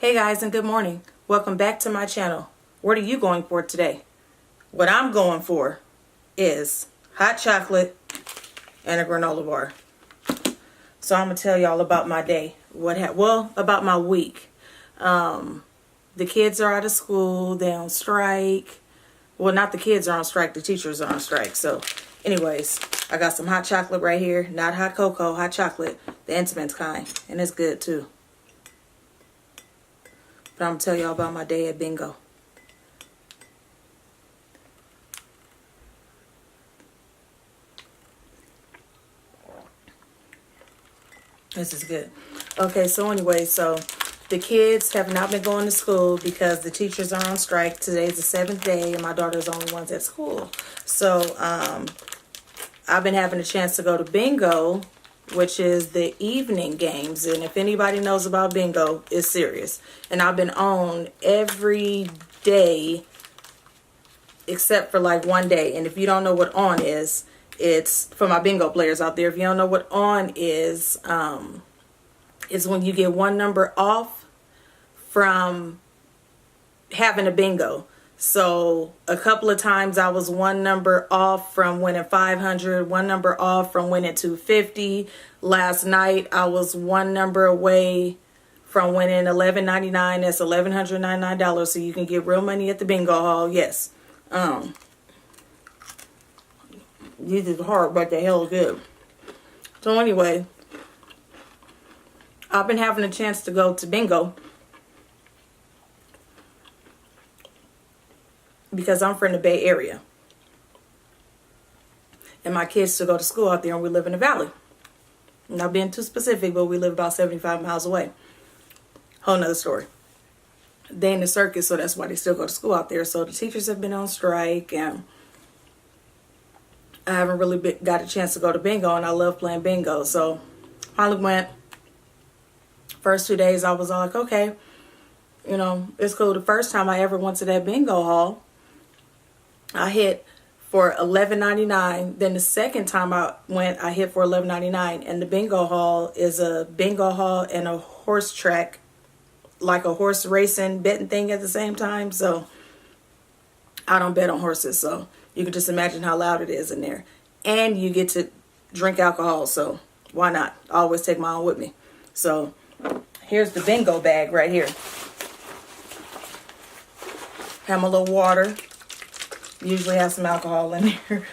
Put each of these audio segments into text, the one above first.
Hey guys, and good morning. Welcome back to my channel. What are you going for today? What I'm going for is hot chocolate and a granola bar. So I'm gonna tell y'all about my day. About my week. The kids are out of school. They're on strike. Well, not the kids are on strike. The teachers are on strike. So, anyways, I got some hot chocolate right here. Not hot cocoa, hot chocolate, the intimate kind, and it's good too. But I'm going to tell y'all about my day at bingo. This is good. Okay, so anyway, the kids have not been going to school because the teachers are on strike. Today's the 7th day and my daughter's the only one's at school. So I've been having a chance to go to bingo, which is the evening games. And if anybody knows about bingo, it's serious. And I've been on every day except for like one day. And if you don't know what on is, it's for my bingo players out there. If you don't know what on is when you get one number off from having a bingo. So a couple of times I was one number off from winning 500, one number off from winning 250. Last night I was one number away from winning $11.99. That's $1,199. So you can get real money at the bingo hall. Yes. These is hard, but they hell good. So anyway, I've been having a chance to go to bingo because I'm from the Bay Area. And my kids still go to school out there, and we live in the valley. Not being too specific, but we live about 75 miles away. Whole nother story. They in the circus, so that's why they still go to school out there. So the teachers have been on strike, and I haven't really got a chance to go to bingo, and I love playing bingo. So finally went. First 2 days, I was all like, okay, you know, it's cool. The first time I ever went to that bingo hall, I hit for $11.99. Then the second time I went, I hit for $11.99. And the bingo hall is a bingo hall and a horse track, like a horse racing betting thing at the same time. So I don't bet on horses, so you can just imagine how loud it is in there. And you get to drink alcohol, so why not? I always take my own with me. So here's the bingo bag right here. Have my little water. Usually have some alcohol in there.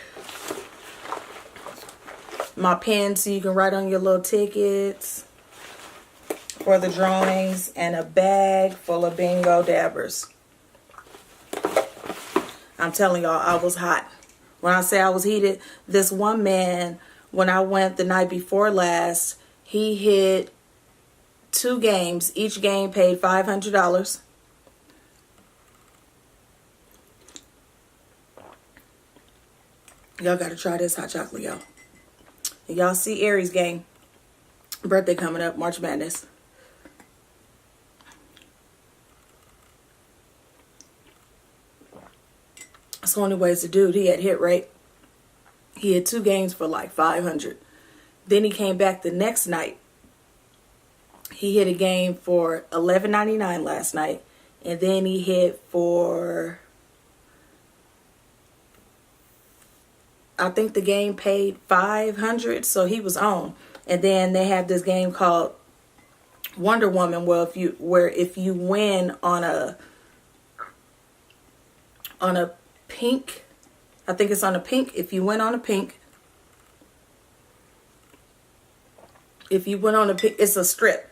My pen so you can write on your little tickets for the drawings, and a bag full of bingo dabbers. I'm telling y'all, I was hot. When I say I was heated, this one man, when I went the night before last, he hit 2 games. Each game paid $500. Y'all gotta try this hot chocolate, y'all. And y'all see Aries' game. Birthday coming up, March Madness. So anyways, the dude, he had hit rate. He had 2 games for like 500. Then he came back the next night. He hit a game for $11.99 last night. And then he hit for, I think the game paid 500, so he was on. And then they have this game called Wonder Woman, where if you win on a pink, I think it's on a pink. If you win on a pink, it's a strip.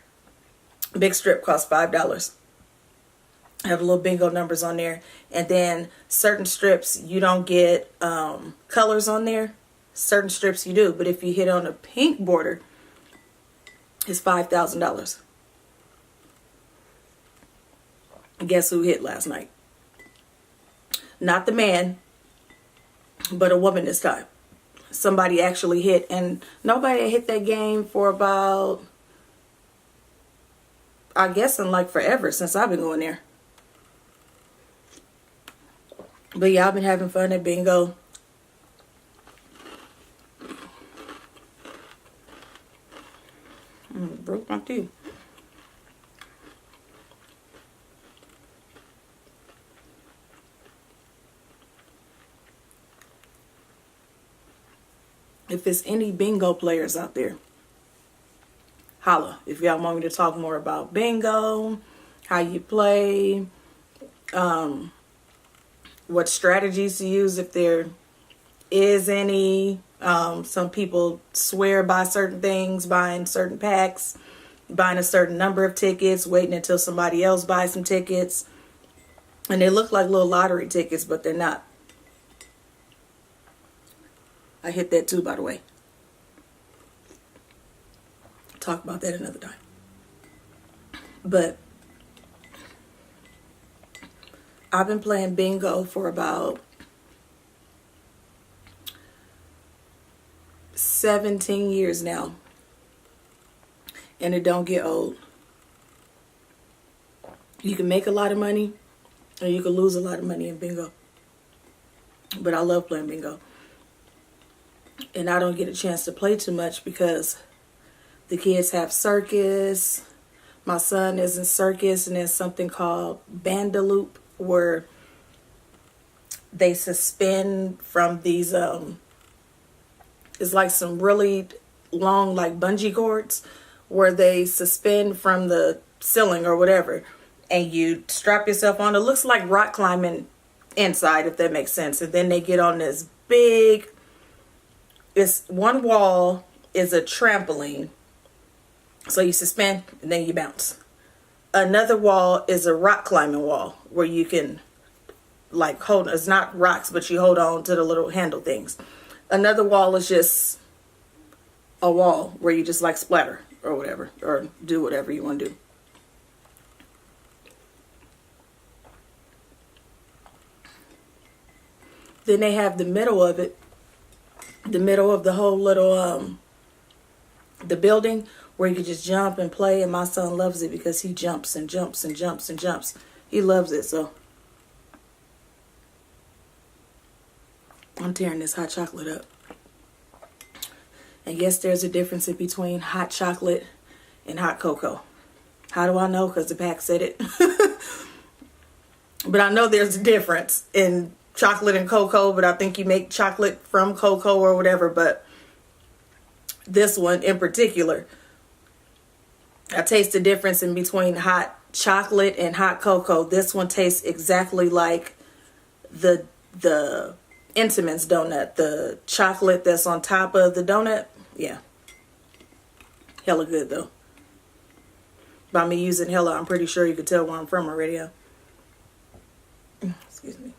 Big strip costs $5. Have little bingo numbers on there. And then certain strips, you don't get colors on there. Certain strips you do. But if you hit on a pink border, it's $5,000. Guess who hit last night? Not the man, but a woman this time. Somebody actually hit, and nobody hit that game for about, I guess, in like forever since I've been going there. But yeah, I've been having fun at bingo. Broke my teeth. if it's any bingo players out there, holla. If y'all want me to talk more about bingo, how you play, what strategies to use if there is any. Some people swear by certain things, buying certain packs, buying a certain number of tickets, waiting until somebody else buys some tickets. And they look like little lottery tickets, but they're not. I hit that too, by the way. Talk about that another time. But I've been playing bingo for about 17 years now. And it don't get old. You can make a lot of money, or you can lose a lot of money in bingo. But I love playing bingo. And I don't get a chance to play too much because the kids have circus. My son is in circus, and there's something called Bandaloop, where they suspend from these, it's like some really long, like bungee cords, where they suspend from the ceiling or whatever, and you strap yourself on. It looks like rock climbing inside, if that makes sense. And then they get on this big, it's one wall is a trampoline. So you suspend and then you bounce. Another wall is a rock climbing wall where you can like hold, it's not rocks, but you hold on to the little handle things. Another wall is just a wall where you just like splatter or whatever, or do whatever you want to do. Then they have the middle of it, the middle of the whole little, the building, where you can just jump and play. And my son loves it because he jumps and jumps and jumps and jumps. He loves it. So I'm tearing this hot chocolate up. And yes, there's a difference in between hot chocolate and hot cocoa. How do I know? Because the pack said it. But I know there's a difference in chocolate and cocoa, but I think you make chocolate from cocoa or whatever. But this one in particular, I taste the difference in between hot chocolate and hot cocoa. This one tastes exactly like the Intamin's donut, the chocolate that's on top of the donut. Yeah, hella good though. By me using hella, I'm pretty sure you could tell where I'm from already. Yeah. Excuse me.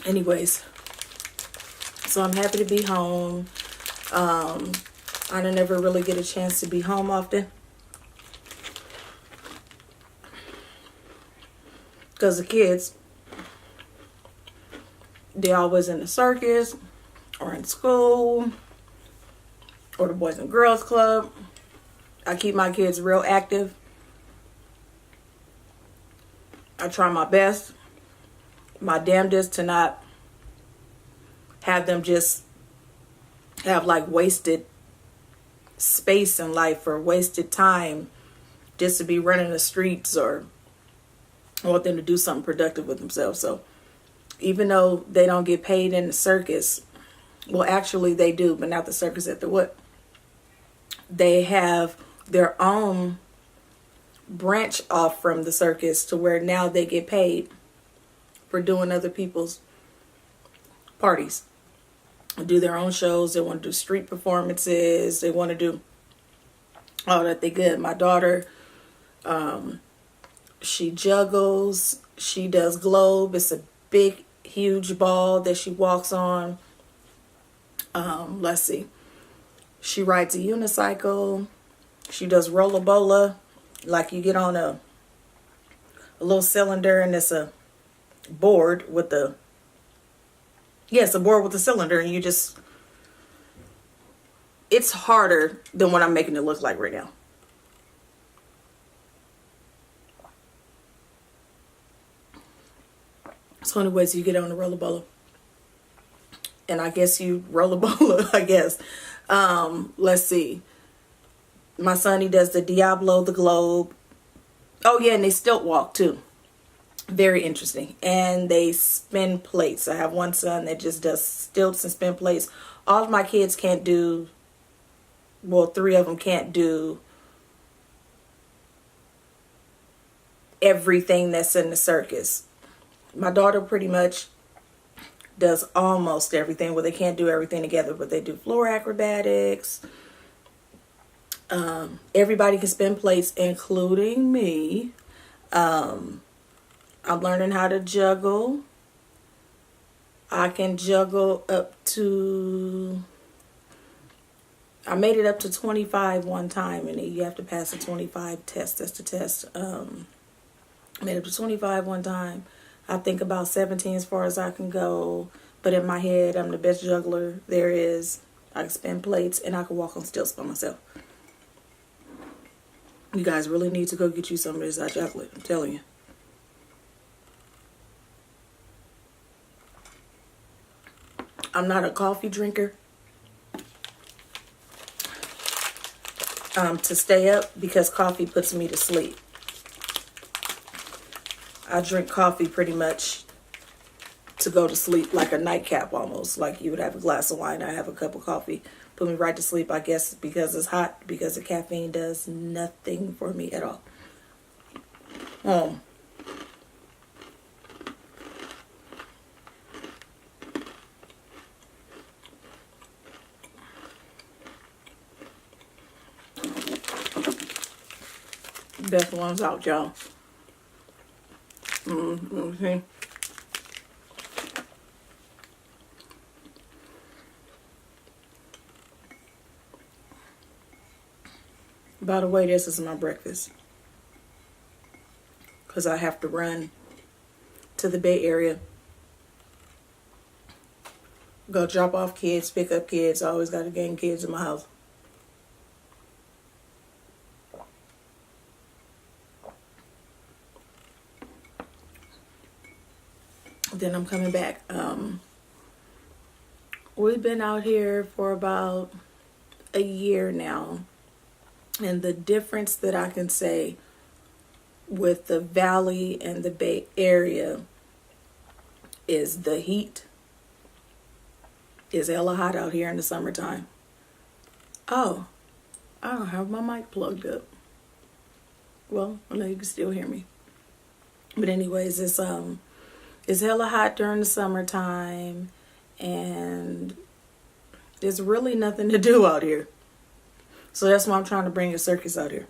Anyways, so I'm happy to be home. I don't ever really get a chance to be home often because the kids, they're always in the circus or in school or the Boys and Girls Club. I keep my kids real active. I try my best, my damnedest, to not have them just have like wasted space in life or wasted time just to be running the streets, or I want them to do something productive with themselves. So even though they don't get paid in the circus, well, actually they do, but not the circus at the what? They have their own branch off from the circus to where now they get paid for doing other people's parties. Do their own shows. They want to do street performances. They want to do all that. They good. My daughter, she juggles. She does globe. It's a big, huge ball that she walks on. Let's see. She rides a unicycle. She does rollabola. Like you get on a little cylinder and it's a board with the, it's a board with a cylinder, and you just, it's harder than what I'm making it look like right now. So anyways, you get on the rollabola. And I guess you rollabola, I guess. Let's see. My son, he does the Diablo, the globe. Oh yeah, and they stilt walk too. Very interesting. And they spin plates. I have one son that just does stilts and spin plates. All of my kids can't do, well, three of them can't do everything that's in the circus. My daughter pretty much does almost everything. Well, they can't do everything together, but they do floor acrobatics. Everybody can spin plates, including me. I'm learning how to juggle. I can juggle up to, I made it up to 25 one time, and you have to pass a 25 test. That's the test. Made it up to 25 one time. I think about 17 as far as I can go. But in my head, I'm the best juggler there is. I can spin plates, and I can walk on stilts by myself. You guys really need to go get you some of this hot chocolate. I'm telling you. I'm not a coffee drinker to stay up because coffee puts me to sleep. I drink coffee pretty much to go to sleep, like a nightcap almost. Like you would have a glass of wine, I have a cup of coffee. Put me right to sleep, I guess, because it's hot, because the caffeine does nothing for me at all. Best one's out, y'all. Okay. By the way, this is my breakfast, because I have to run to the Bay Area, go drop off kids, pick up kids. I always got a gang of kids in my house. Then I'm coming back. We've been out here for about a year now. And the difference that I can say with the Valley and the Bay Area is the heat is hella hot out here in the summertime. Oh, I don't have my mic plugged up. Well, I know you can still hear me. But anyways, it's hella hot during the summertime, and there's really nothing to do out here. So that's why I'm trying to bring a circus out here.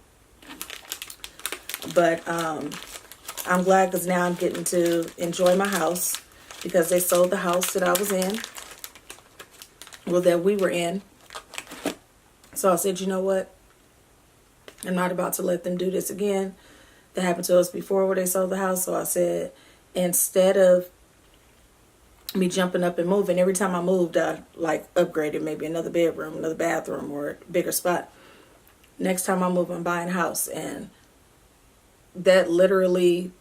But I'm glad because now I'm getting to enjoy my house, because they sold the house that I was in. Well, that we were in. So I said, you know what? I'm not about to let them do this again. That happened to us before where they sold the house. So I said, instead of me jumping up and moving, every time I moved, I like upgraded maybe another bedroom, another bathroom, or a bigger spot. Next time I move, I'm buying a house. And that literally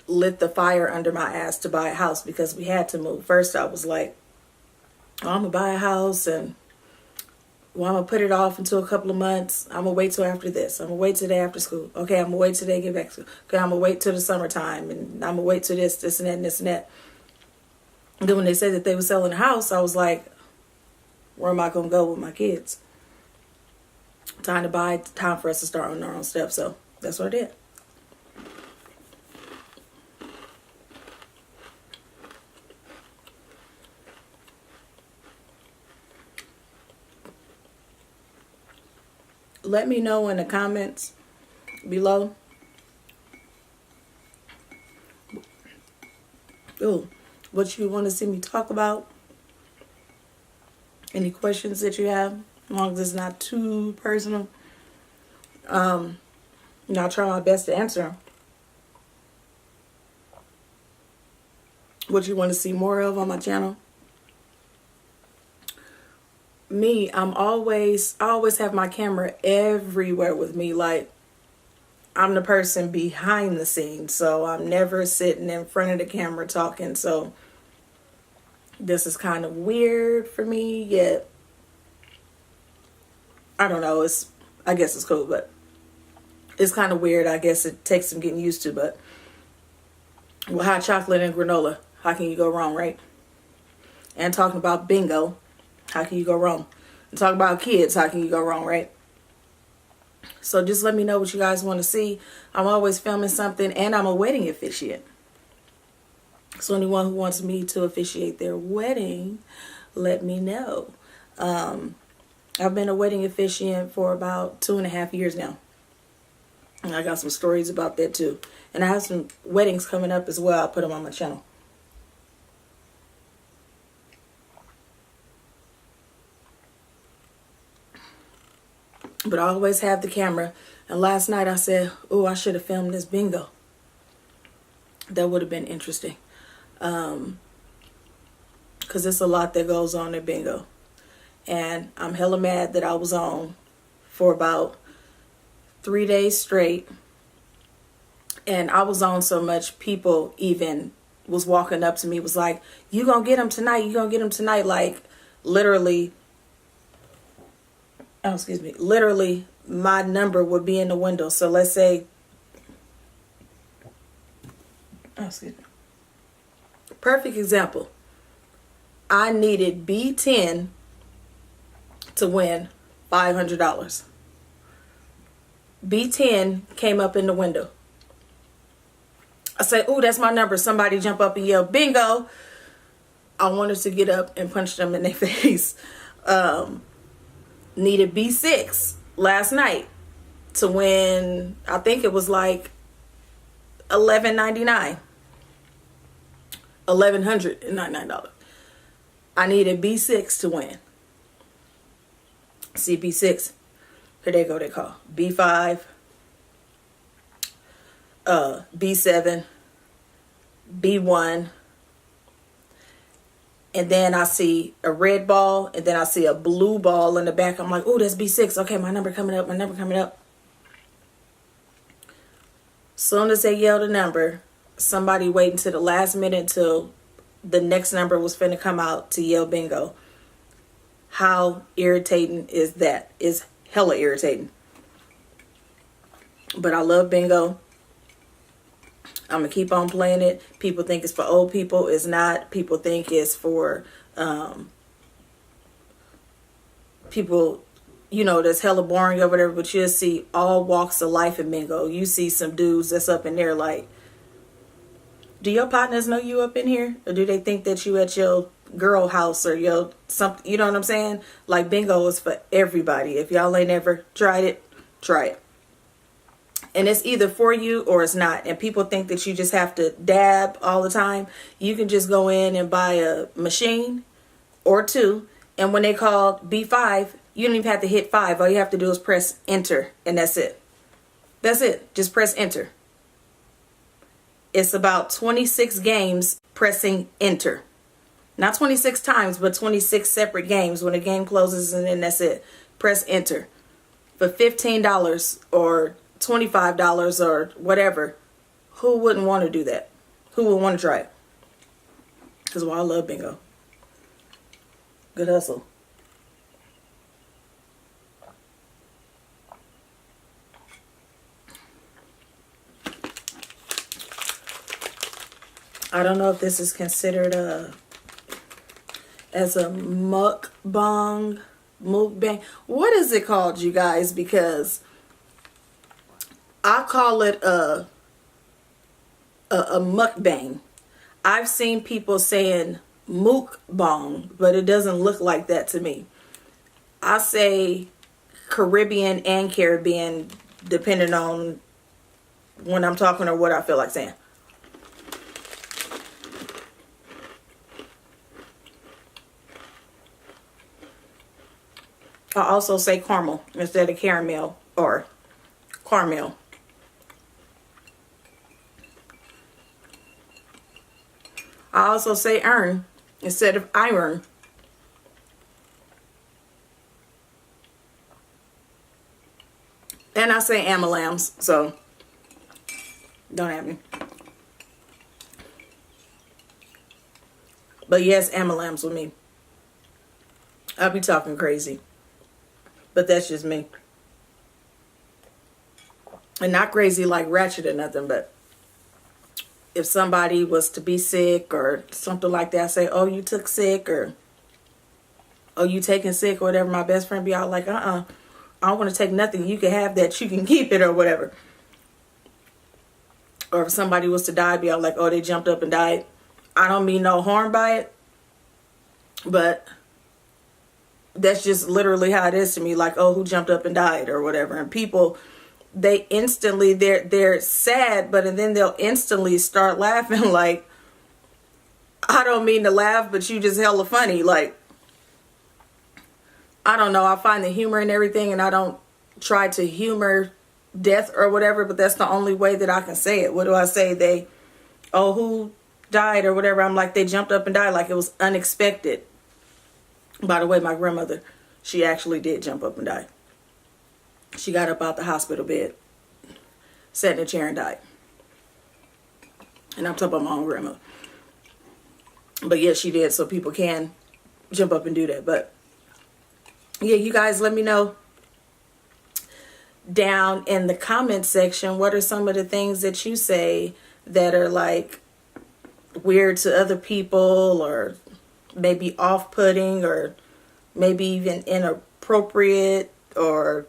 lit the fire under my ass to buy a house, because we had to move. First, I was like, oh, I'm going to buy a house, and well, I'm going to put it off until a couple of months. I'm going to wait till after this. I'm going to wait till they after school. Okay, I'm going to wait till they get back to school. Okay, I'm going to wait till the summertime, and I'm going to wait till this and that, and this and that. And then when they said that they were selling a house, I was like, where am I going to go with my kids? Time to buy, time for us to start on our own stuff. So that's what I did. Let me know in the comments below. Ooh, what you want to see me talk about. Any questions that you have, as long as it's not too personal. I'll try my best to answer. What you want to see more of on my channel. Me, I always have my camera everywhere with me. Like, I'm the person behind the scenes, so I'm never sitting in front of the camera talking. So this is kind of weird for me, yet I don't know, I guess it's cool. But It's kind of weird. I guess it takes some getting used to, but with hot chocolate and granola, how can you go wrong, right? And talking about bingo, how can you go wrong? And talking about kids, how can you go wrong, right? So just let me know what you guys want to see. I'm always filming something, and I'm a wedding officiant. So anyone who wants me to officiate their wedding, let me know. I've been a wedding officiant for about 2.5 years now. And I got some stories about that too. And I have some weddings coming up as well. I'll put them on my channel. But I always have the camera. And last night I said, oh, I should have filmed this bingo. That would have been interesting. Because it's a lot that goes on at bingo. And I'm hella mad that I was on for about 3 days straight. And I was on so much, people even was walking up to me, was like, you gonna get him tonight, you gonna get him tonight. Like, literally, oh, excuse me, literally my number would be in the window. So let's say, oh, excuse me, perfect example. I needed B10 to win $500. B10 came up in the window. I say, oh, that's my number. Somebody jump up and yell, bingo. I wanted to get up and punch them in their face. Needed B6 last night to win, I think it was like $11.99. $1,199. I needed B6 to win. See, B6. Here they go, they call. B5. B7. B1. And then I see a red ball. And then I see a blue ball in the back. I'm like, oh, that's B6. Okay, my number coming up. My number coming up. Soon as they yelled a number, somebody waiting to the last minute until the next number was finna come out to yell bingo. How irritating is that? It's hella irritating. But I love bingo. I'm going to keep on playing it. People think it's for old people. It's not. People think it's for people, you know, that's hella boring or whatever. But you'll see all walks of life in bingo. You see some dudes that's up in there like, do your partners know you up in here? Or do they think that you at your girl house or your something? You know what I'm saying? Like, bingo is for everybody. If y'all ain't ever tried it, try it. And it's either for you or it's not. And people think that you just have to dab all the time. You can just go in and buy a machine or two. And when they call B5, you don't even have to hit 5. All you have to do is press enter. And that's it. That's it. Just press enter. It's about 26 games pressing enter. Not 26 times, but 26 separate games. When a game closes and then that's it. Press enter. For $15 or $25 or whatever, who wouldn't want to do that? Who would want to try it? Because, well, I love bingo. Good hustle. I don't know if this is considered as a mukbang. What is it called, you guys? Because I call it a mukbang. I've seen people saying mukbang, but it doesn't look like that to me. I say Caribbean and Caribbean, depending on when I'm talking or what I feel like saying. I also say caramel instead of caramel or caramel. I also say iron instead of iron. And I say amalams, so don't have me. But yes, amalams with me. I'll be talking crazy. But that's just me. And not crazy like ratchet or nothing, but if somebody was to be sick or something like that, I say, oh, you took sick, or oh, you taking sick or whatever, my best friend be all like, I don't want to take nothing. You can have that. You can keep it or whatever. Or if somebody was to die, be all like, oh, they jumped up and died. I don't mean no harm by it, but that's just literally how it is to me. Like, oh, who jumped up and died or whatever. And people, they instantly, they're sad, but and then they'll instantly start laughing like, I don't mean to laugh, but you just hella funny. Like, I don't know. I find the humor in everything, and I don't try to humor death or whatever, but that's the only way that I can say it. What do I say? Oh, who died or whatever? I'm like, they jumped up and died, like it was unexpected. By the way, my grandmother, she actually did jump up and die. She got up out the hospital bed, sat in a chair and died. And I'm talking about my own grandmother. But yes, she did, so people can jump up and do that. But yeah, you guys let me know down in the comment section, what are some of the things that you say that are like weird to other people, or maybe off-putting, or maybe even inappropriate, or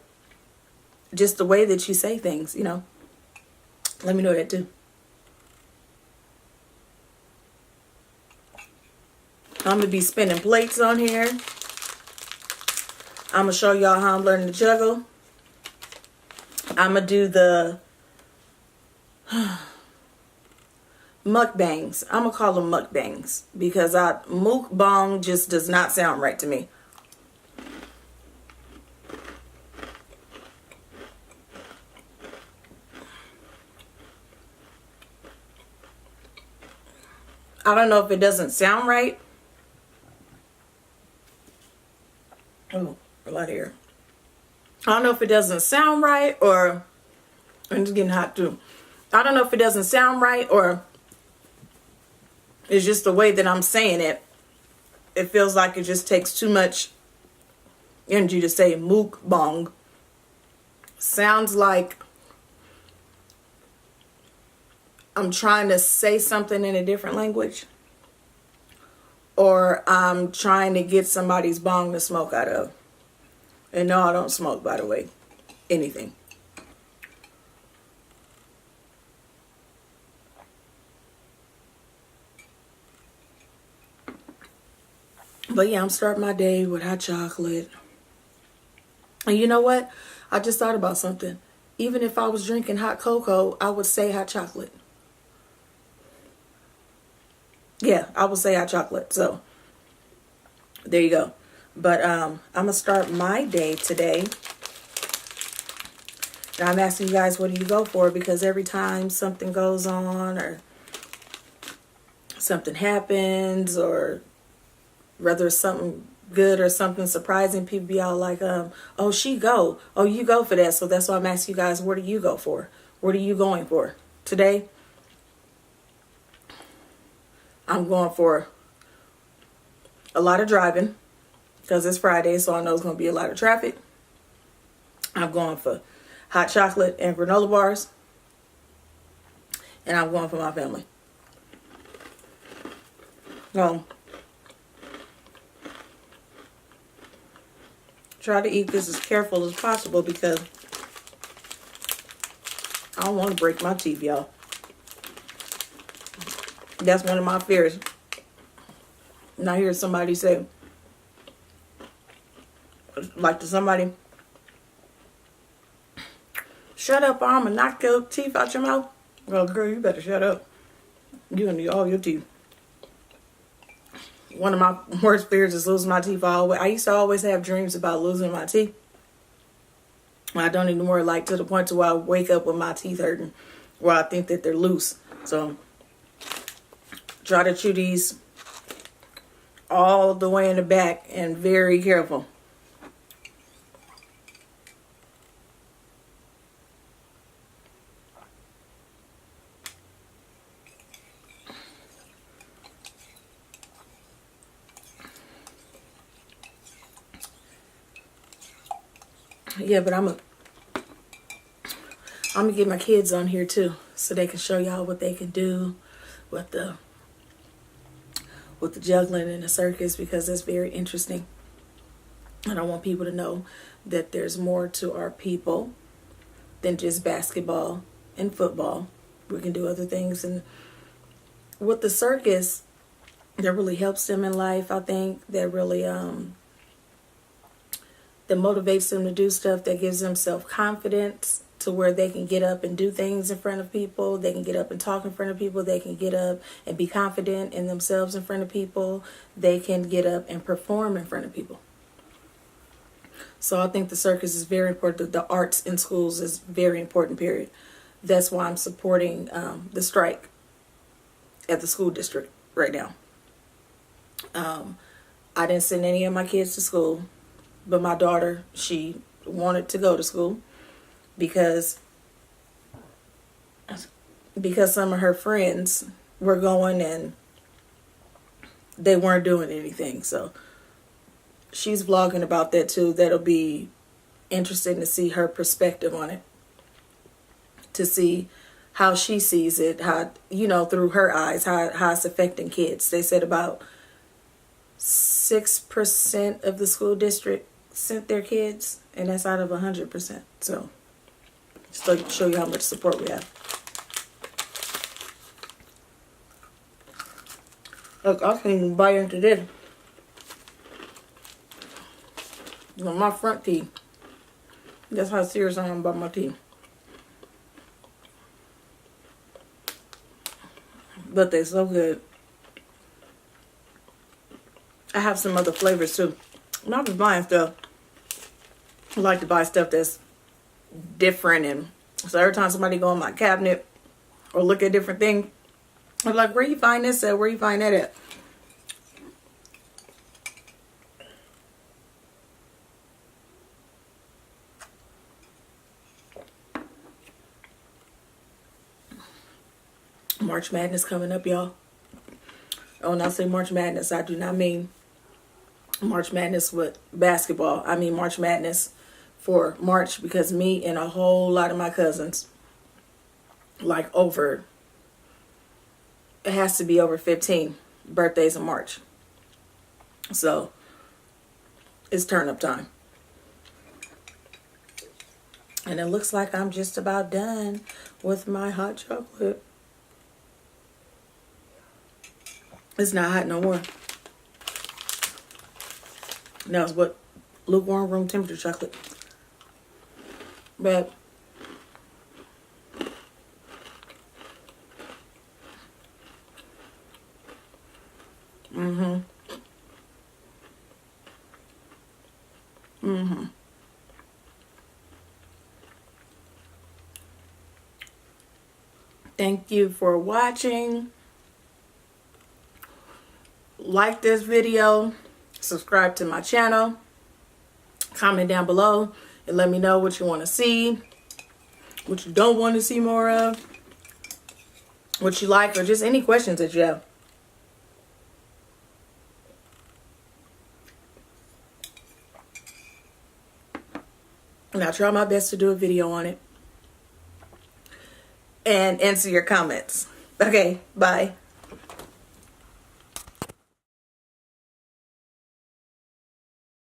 just the way that you say things, you know. Let me know that too. I'm going to be spinning plates on here. I'm going to show y'all how I'm learning to juggle. I'm going to do the mukbangs. I'm going to call them mukbangs because mukbang just does not sound right to me. I don't know if it doesn't sound right. Oh, a lot of air. I don't know if it doesn't sound right, or I'm just getting hot too. I don't know if it doesn't sound right, or it's just the way that I'm saying it. It feels like it just takes too much energy to say mukbang. Sounds like I'm trying to say something in a different language, or I'm trying to get somebody's bong to smoke out of. And no, I don't smoke, by the way. Anything. But yeah, I'm starting my day with hot chocolate. And you know what? I just thought about something. Even if I was drinking hot cocoa, I would say hot chocolate. Yeah, I would say hot chocolate. So, there you go. But I'm going to start my day today. And I'm asking you guys, what do you go for? Because every time something goes on, or something happens, or whether it's something good or something surprising, people be all like, oh, she go. Oh, you go for that. So that's why I'm asking you guys, what do you go for? What are you going for? Today, I'm going for a lot of driving because it's Friday, so I know it's going to be a lot of traffic. I'm going for hot chocolate and granola bars, and I'm going for my family. Try to eat this as careful as possible because I don't want to break my teeth, y'all. That's one of my fears. And I hear somebody say, like to somebody, shut up, I'm gonna knock your teeth out your mouth. Well, girl, you better shut up. You're gonna need all your teeth. One of my worst fears is losing my teeth. I used to always have dreams about losing my teeth. I don't anymore, like to the point to where I wake up with my teeth hurting, where I think that they're loose. So try to chew these all the way in the back and very careful. Yeah, but I'm I'm gonna get my kids on here too, so they can show y'all what they can do with the juggling and the circus, because it's very interesting. And I want people to know that there's more to our people than just basketball and football. We can do other things, and with the circus, that really helps them in life. I think that really that motivates them to do stuff, that gives them self-confidence to where they can get up and do things in front of people. They can get up and talk in front of people. They can get up and be confident in themselves in front of people. They can get up and perform in front of people. So I think the circus is very important. The arts in schools is very important, period. That's why I'm supporting the strike at the school district right now. I didn't send any of my kids to school, but my daughter, she wanted to go to school because some of her friends were going and they weren't doing anything. So she's vlogging about that too. That'll be interesting to see her perspective on it, to see how she sees it, how, through her eyes, how it's affecting kids. They said about 6% of the school district sent their kids, and that's out of 100%. So just to show you how much support we have. Look, I can't even bite into this. My front teeth. That's how serious I am about my teeth. But they're so good. I have some other flavors too. I'm not just buying stuff. I like to buy stuff that's different, and so every time somebody go in my cabinet or look at different things, I'm like, where you find this at? Where you find that at? March Madness coming up, y'all. Oh, when I say March Madness, I do not mean March Madness with basketball. I mean March Madness for March, because me and a whole lot of my cousins, like it has to be over 15 birthdays in March. So it's turn up time. And it looks like I'm just about done with my hot chocolate. It's not hot no more. Now it's what? Lukewarm room temperature chocolate. But thank you for watching. Like this video, subscribe to my channel, comment down below and let me know what you want to see, what you don't want to see more of, what you like, or just any questions that you have. And I'll try my best to do a video on it and answer your comments. Okay, bye.